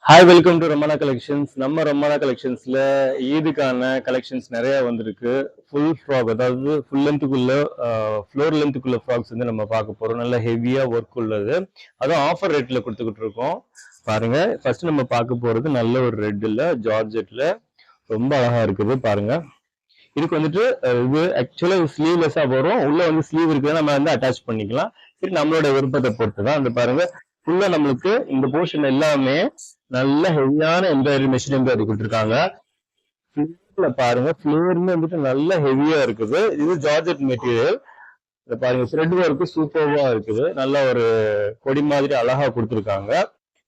Hi welcome to Ramana collections. நம்ம Ramana கலெக்ஷன்ஸ்ல ஈதுக்கான collections நிறைய வந்திருக்கு. ஃபுல் ஃப்ராக், அதாவது ஃபுல் லென்த்துக்குள்ள ஃப்ளோர் லென்த்துக்குள்ள ஃப்ராக்ஸ் வந்து நம்ம பார்க்க போறோம். நல்ல ஹெவியா ஒர்க் உள்ளது, அதுவும் ஆஃபர் ரேட்ல கொடுத்துக்கிட்டு இருக்கோம். பாருங்க, ஃபர்ஸ்ட் நம்ம பார்க்க போறது நல்ல ஒரு ரெட்ல ஜார்ஜெட்ல ரொம்ப அழகா இருக்குது. பாருங்க, இதுக்கு வந்துட்டு இது ஆக்சுவலா ஸ்லீவ்லெஸ்ஸா வரும். உள்ள வந்து ஸ்லீவ் இருக்குது, நம்ம வந்து அட்டாச் பண்ணிக்கலாம். சரி, நம்மளோட விருப்பத்தை பொறுத்து தான். அந்த பாருங்க, ஃபுல்லா நம்மளுக்கு இந்த போர்ஷன் எல்லாமே நல்ல ஹெவியான எம்ப்ராய்டரி மெஷின் எம்ப்ராய்டரி கொடுத்துருக்காங்க. பாருங்க, ஃபிளேர்னு வந்துட்டு நல்ல ஹெவியா இருக்குது. இது ஜார்ஜெட் மெட்டீரியல். இதை பாருங்க, த்ரெட் ஒர்க்கு சூப்பர்வா இருக்குது. நல்ல ஒரு கொடி மாதிரி அழகா கொடுத்துருக்காங்க.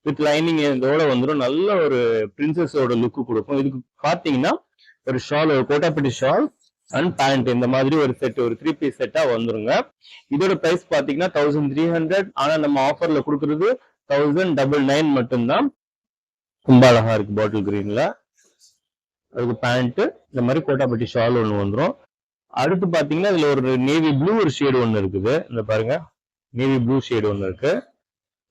வித் லைனிங் இதோட வந்துடும். நல்ல ஒரு பிரின்சஸோட லுக்கு கொடுக்கும். இதுக்கு பாத்தீங்கன்னா ஒரு ஷால், ஒரு கோட்டாப்பட்டி ஷால் அண்ட் பேண்ட், இந்த மாதிரி ஒரு செட், ஒரு 3 பீஸ் செட்டா வந்துருங்க. இதோட பிரைஸ் பாத்தீங்கன்னா 1300. ஆனா நம்ம ஆஃபர்ல கொடுக்கறது 1099 மட்டும்தான். ரொம்ப அழகா இருக்கு பாட்டில் கிரீன்ல. அதுக்கு பேண்ட், இந்த மாதிரி கோட்டாப்பட்டி ஷால் ஒன்று வந்துடும். அடுத்து பாத்தீங்கன்னா இதுல ஒரு நேவி ப்ளூ ஒரு ஷேடு ஒன்று இருக்குது. இந்த பாருங்க, நேவி ப்ளூ ஷேடு ஒன்று இருக்கு.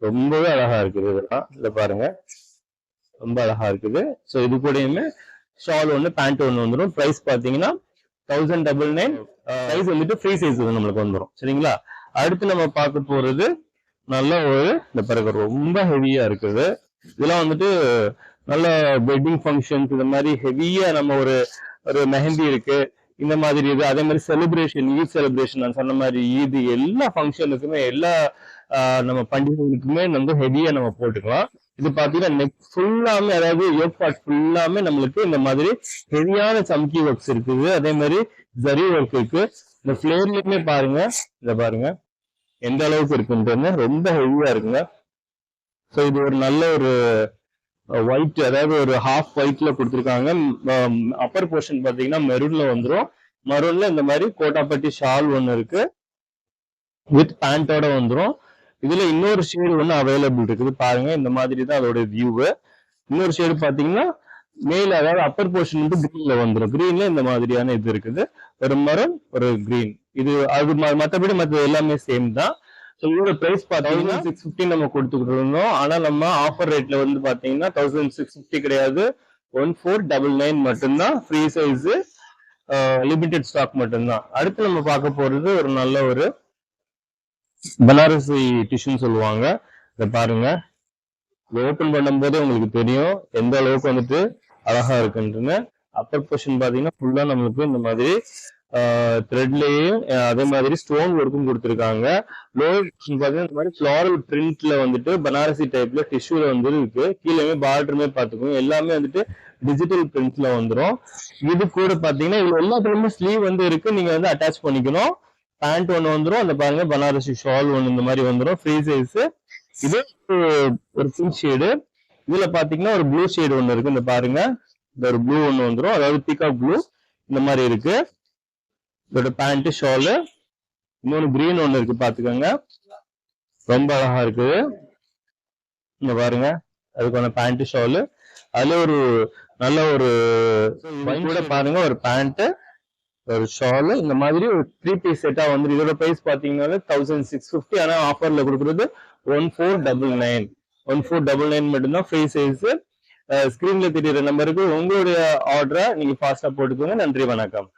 ரொம்பவே அழகா இருக்குது. இதெல்லாம் இதை பாருங்க, ரொம்ப அழகா இருக்குது. ஸோ இது கூடயுமே ஷால் ஒன்று, பேண்ட் ஒன்று வந்துடும். பிரைஸ் பாத்தீங்கன்னா 1099. சைஸ் வந்துட்டு ஃப்ரீ சைஸ் நம்மளுக்கு வந்துடும். சரிங்களா? அடுத்து நம்ம பார்க்க போறது நல்ல ஒரு, இந்த பிறகு ரொம்ப ஹெவியா இருக்குது. இதெல்லாம் வந்துட்டு நல்ல வெட்டிங் ஃபங்க்ஷன்ஸ், இந்த மாதிரி ஹெவியா நம்ம ஒரு மெஹந்தி இருக்கு, இந்த மாதிரி இது, அதே மாதிரி செலிப்ரேஷன், ஈத் செலிப்ரேஷன் நான் சொன்ன மாதிரி, ஈது எல்லா ஃபங்க்ஷனுக்குமே, எல்லா நம்ம பண்டிகைகளுக்குமே வந்து ஹெவியா நம்ம போட்டுக்கலாம். இது பாத்தீங்கன்னா நெக் ஃபுல்லாமே, அதாவது யோக் பார்ட் ஃபுல்லாமே நம்மளுக்கு இந்த மாதிரி ஹெவியான சம்கி ஒர்க்ஸ் இருக்குது. அதே மாதிரி ஜரி ஒர்க் இருக்கு. இந்த ஃபிளேர்லயுமே பாருங்க, இதை பாருங்க எந்த அளவுக்கு இருக்குன்றது ரொம்ப ஹெவியா இருக்குங்க. ஸோ இது ஒரு நல்ல ஒரு ஒயிட், அதாவது ஒரு ஹாஃப் ஒயிட்ல கொடுத்துருக்காங்க. அப்பர் போர்ஷன் பாத்தீங்கன்னா மெரூன்ல வந்துடும். மெரூன்ல இந்த மாதிரி கோட்டாப்பட்டி ஷால் ஒன்று இருக்கு, வித் பேண்டோட வந்துடும். இதுல இன்னொரு ஷேடு ஒன்று அவைலபிள் இருக்குது. பாருங்க, இந்த மாதிரி தான் அதோட வியூவு. இன்னொரு ஷேடு பாத்தீங்கன்னா மேல, அதாவது அப்பர் போர்ஷன் வந்து கிரீன்ல வந்துடும். கிரீன்ல இந்த மாதிரியான இது இருக்குது, ஒரு மரம், ஒரு கிரீன். இது அது மற்றபடி மற்ற எல்லாமே சேம் தான். ஸோ இதோட பிரைஸ் பாத்தீங்கன்னா 650 நம்ம கொடுத்துக்கிட்டு இருந்தோம். ஆனா நம்ம ஆஃபர் ரேட்ல வந்து பாத்தீங்கன்னா 1650 கிடையாது, 1499 மட்டும்தான். ஃப்ரீ சைஸ், லிமிடெட் ஸ்டாக் மட்டும்தான். அடுத்து நம்ம பார்க்க போறது ஒரு நல்ல ஒரு பனாரசி டிஷ்யூன்னு சொல்லுவாங்க. இதை பாருங்க, ஓபன் பண்ணும் போதே உங்களுக்கு தெரியும் எந்த அளவுக்கு வந்துட்டு அழகா இருக்குன்னு. அப்பர் போர்ஷன் பாத்தீங்கன்னா ஃபுல்லா நம்மளுக்கு இந்த மாதிரி த்ரெட்லயும் அதே மாதிரி ஸ்டோன் ஒர்க்கும் கொடுத்துருக்காங்க. லோவர் போர்ஷன் பாத்தீங்கன்னா இந்த மாதிரி ஃபிளாரல் பிரிண்ட்ல வந்துட்டு பனாரசி டைப்ல டிஷ்யூல வந்து இருக்கு. கீழே பார்டருமே பாத்துக்கோங்க, எல்லாமே வந்துட்டு டிஜிட்டல் பிரிண்ட்ல வந்துடும். இது கூட பாத்தீங்கன்னா இதுல எல்லாத்துலயுமே ஸ்லீவ் வந்து இருக்கு, நீங்க வந்து அட்டாச் பண்ணிக்கணும். பேண்ட் ஒன்று வந்துடும். அந்த பாருங்க, பனாரசி ஷால் ஒன்று இந்த மாதிரி வந்துடும். Free size. இது ஒரு பிங்க் ஷேடு. இதுல பாத்தீங்கன்னா ஒரு ப்ளூ ஷேடு ஒன்று இருக்கு. இந்த பாருங்க, இந்த ஒரு ப்ளூ ஒன்று வந்துடும், அதாவது பீகாக் ப்ளூ இந்த மாதிரி இருக்கு. இதோட பேண்ட் ஷாலு. இன்னொன்று கிரீன் ஒன்று இருக்கு, பாத்துக்கோங்க, ரொம்ப அழகா இருக்குது. இங்க பாருங்க, அதுக்கான பேண்ட் ஷாலு. அதுல ஒரு நல்ல ஒரு கூட பாருங்க, ஒரு பேண்ட், ஒரு ஷால், இந்த மாதிரி ஒரு 3 பீஸ் செட்டா வந்து. இதோட பிரைஸ் பாத்தீங்கன்னா 1650. ஆனா ஆஃபர்ல கொடுக்குறது 1499. 1499 மட்டும்தான். Free size. ஸ்கிரீன்ல தெரியுற நம்பருக்கு உங்களுடைய ஆர்டரை நீங்க ஃபாஸ்டா போட்டுக்கோங்க. நன்றி, வணக்கம்.